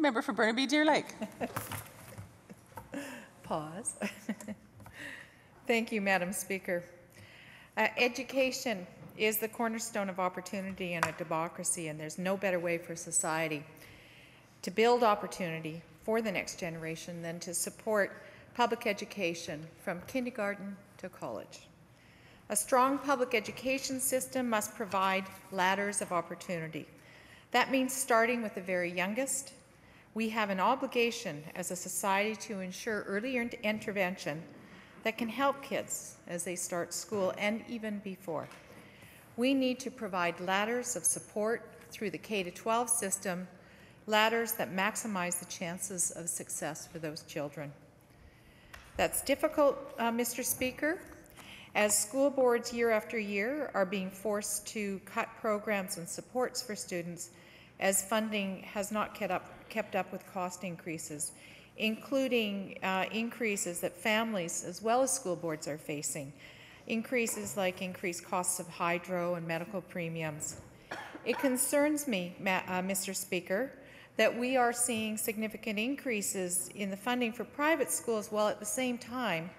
Member for Burnaby Deer Lake. Pause. Thank you, Madam Speaker. Education is the cornerstone of opportunity in a democracy, and there's no better way for society to build opportunity for the next generation than to support public education from kindergarten to college. A strong public education system must provide ladders of opportunity. That means starting with the very youngest. We have an obligation as a society to ensure early intervention that can help kids as they start school and even before. We need to provide ladders of support through the K-12 system, ladders that maximize the chances of success for those children. That's difficult, Mr. Speaker, as school boards year after year are being forced to cut programs and supports for students as funding has not kept up with cost increases, including increases that families as well as school boards are facing, increases like increased costs of hydro and medical premiums. It concerns me, Mr. Speaker, that we are seeing significant increases in the funding for private schools while at the same time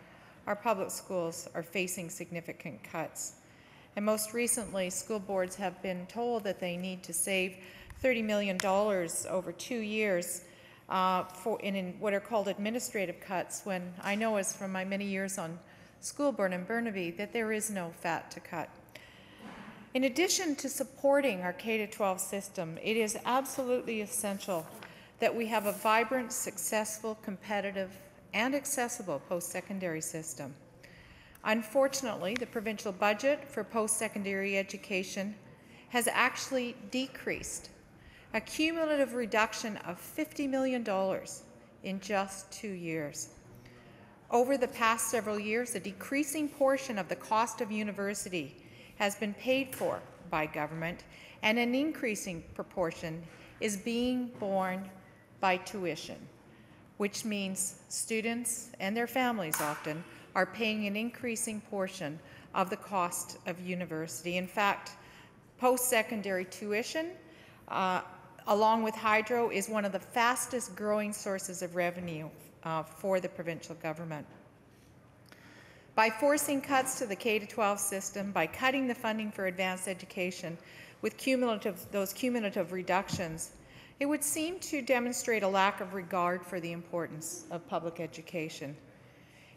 our public schools are facing significant cuts. And most recently, school boards have been told that they need to save $30 million over 2 years in what are called administrative cuts, when I know, as from my many years on school board in Burnaby, that there is no fat to cut. In addition to supporting our K-12 system, it is absolutely essential that we have a vibrant, successful, competitive, and accessible post-secondary system. Unfortunately, the provincial budget for post-secondary education has actually decreased, a cumulative reduction of $50 million in just 2 years. Over the past several years, a decreasing portion of the cost of university has been paid for by government, and an increasing proportion is being borne by tuition, which means students and their families often are paying an increasing portion of the cost of university. In fact, post-secondary tuition, along with hydro, is one of the fastest growing sources of revenue for the provincial government. By forcing cuts to the K-12 system, by cutting the funding for advanced education with those cumulative reductions, it would seem to demonstrate a lack of regard for the importance of public education.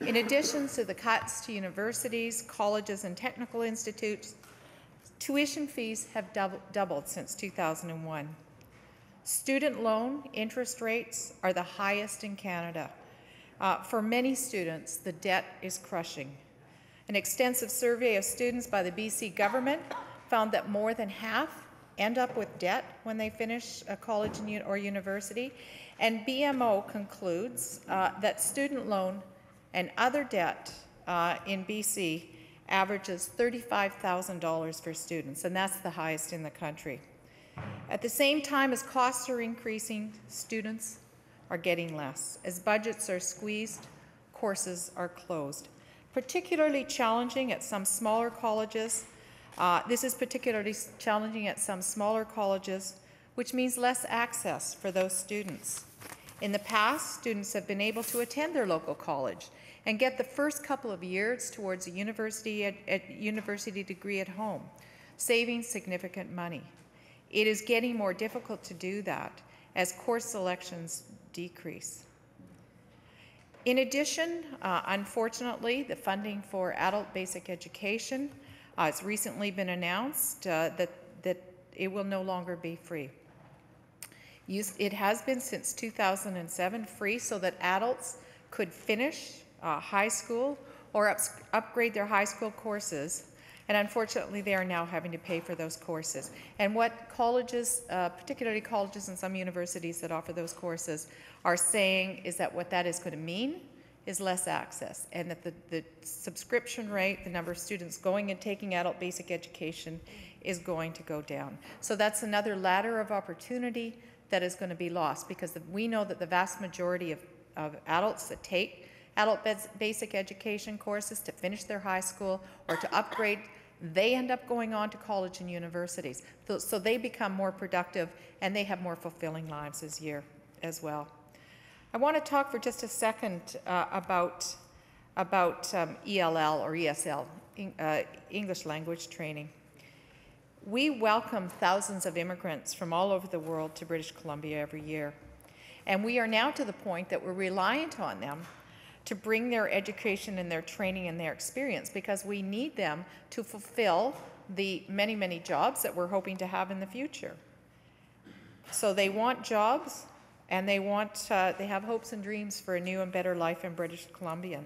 In addition to the cuts to universities, colleges, and technical institutes, tuition fees have doubled since 2001. Student loan interest rates are the highest in Canada. For many students, the debt is crushing. An extensive survey of students by the BC government found that more than half end up with debt when they finish a college or university, and BMO concludes that student loan and other debt in BC averages $35,000 for students, and that's the highest in the country. At the same time as costs are increasing, students are getting less. As budgets are squeezed, courses are closed. Particularly challenging at some smaller colleges. This is particularly challenging at some smaller colleges, which means less access for those students. In the past, students have been able to attend their local college and get the first couple of years towards a university degree at home, saving significant money. It is getting more difficult to do that as course selections decrease. In addition, unfortunately, the funding for adult basic education has recently been announced that it will no longer be free. It has been since 2007 free so that adults could finish high school or upgrade their high school courses, and unfortunately they are now having to pay for those courses. And what colleges, particularly colleges and some universities that offer those courses, are saying is that what that is going to mean is less access, and that the subscription rate, the number of students going and taking adult basic education, is going to go down. So that's another ladder of opportunity that is going to be lost, because we know that the vast majority of adults that take adult basic education courses to finish their high school or to upgrade, they end up going on to college and universities. So they become more productive and they have more fulfilling lives as well. I want to talk for just a second about ELL or ESL, English language training. We welcome thousands of immigrants from all over the world to British Columbia every year. And we are now to the point that we're reliant on them to bring their education and their training and their experience, because we need them to fulfill the many, many jobs that we're hoping to have in the future. So they want jobs, and they have hopes and dreams for a new and better life in British Columbia.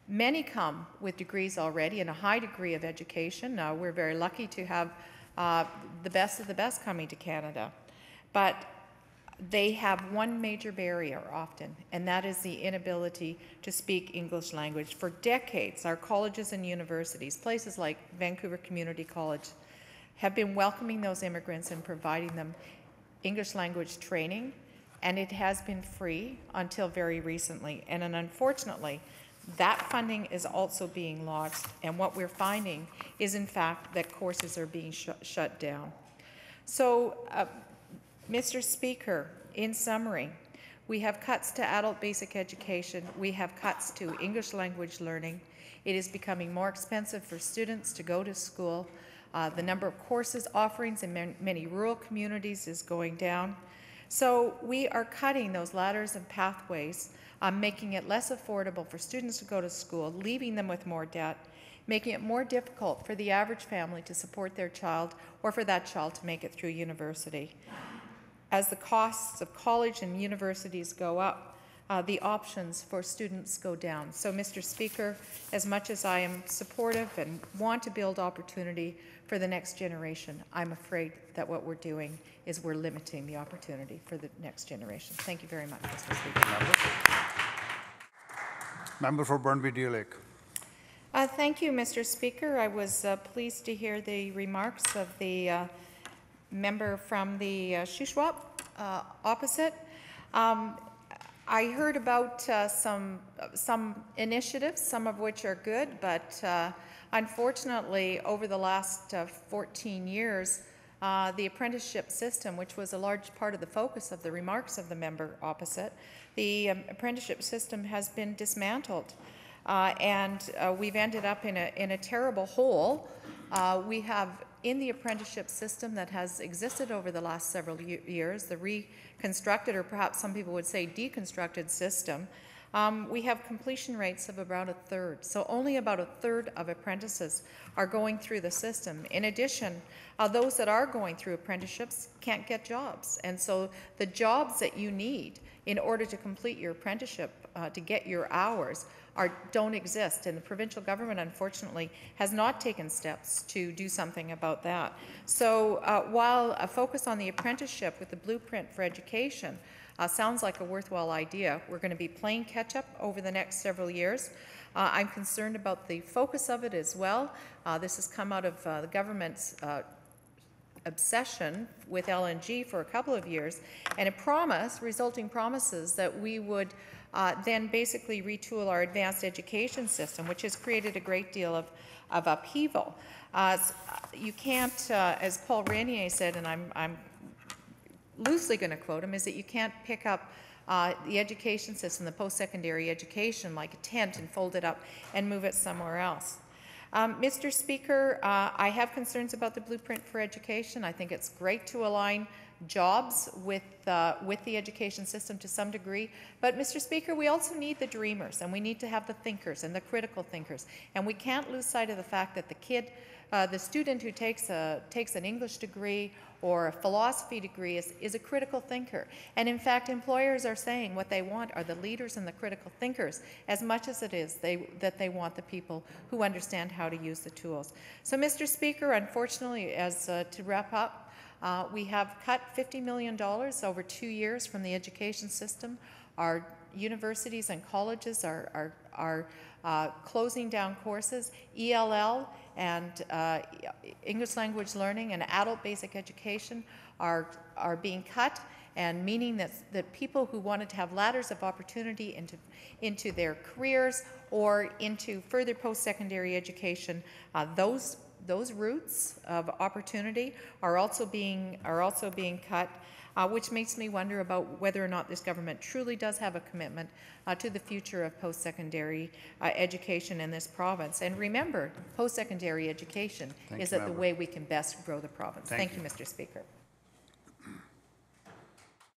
Many come with degrees already and a high degree of education. We're very lucky to have the best of the best coming to Canada. But they have one major barrier often, and that is the inability to speak English language. For decades, our colleges and universities, places like Vancouver Community College, have been welcoming those immigrants and providing them English language training, and it has been free until very recently. And unfortunately, that funding is also being lost, and what we're finding is, in fact, that courses are being shut down. So, Mr. Speaker, in summary, we have cuts to adult basic education. We have cuts to English language learning. It is becoming more expensive for students to go to school. The number of courses offerings in many rural communities is going down. So we are cutting those ladders and pathways, making it less affordable for students to go to school, leaving them with more debt, making it more difficult for the average family to support their child or for that child to make it through university. As the costs of college and universities go up, the options for students go down. So, Mr. Speaker, as much as I am supportive and want to build opportunity for the next generation, I'm afraid that what we're doing is we're limiting the opportunity for the next generation. Thank you very much, Mr. Speaker. Member for Burnaby-Deer Lake. Thank you, Mr. Speaker. I was pleased to hear the remarks of the member from the Shuswap opposite. I heard about some initiatives, some of which are good, but unfortunately, over the last 14 years, the apprenticeship system, which was a large part of the focus of the remarks of the member opposite, the apprenticeship system has been dismantled, and we've ended up in a terrible hole. We have in the apprenticeship system that has existed over the last several years, the reconstructed, or perhaps some people would say deconstructed system, we have completion rates of about a third. So only about a third of apprentices are going through the system. In addition, those that are going through apprenticeships can't get jobs. And so the jobs that you need in order to complete your apprenticeship, to get your hours, don't exist, and the provincial government, unfortunately, has not taken steps to do something about that. So while a focus on the apprenticeship with the blueprint for education sounds like a worthwhile idea, we're going to be playing catch-up over the next several years. I'm concerned about the focus of it as well. This has come out of the government's obsession with LNG for a couple of years, and resulting promises that we would then basically retool our advanced education system, which has created a great deal of upheaval. You can't, as Paul Renier said, and I'm loosely going to quote him, is that you can't pick up the education system, the post-secondary education, like a tent and fold it up and move it somewhere else. Mr. Speaker, I have concerns about the blueprint for education. I think it's great to align jobs with the education system to some degree. But, Mr. Speaker, we also need the dreamers, and we need to have the thinkers and the critical thinkers. And we can't lose sight of the fact that the student who takes an English degree or a philosophy degree is a critical thinker. And in fact, employers are saying what they want are the leaders and the critical thinkers as much as it is that they want the people who understand how to use the tools. So, Mr. Speaker, unfortunately, to wrap up, we have cut $50 million over 2 years from the education system. Our universities and colleges are closing down courses. ELL and English language learning and adult basic education are being cut, and meaning that people who wanted to have ladders of opportunity into their careers or into further post-secondary education, those those routes of opportunity are also being cut, which makes me wonder about whether or not this government truly does have a commitment to the future of post-secondary education in this province. And remember, post-secondary education is the way we can best grow the province. Thank you, Mr. Speaker.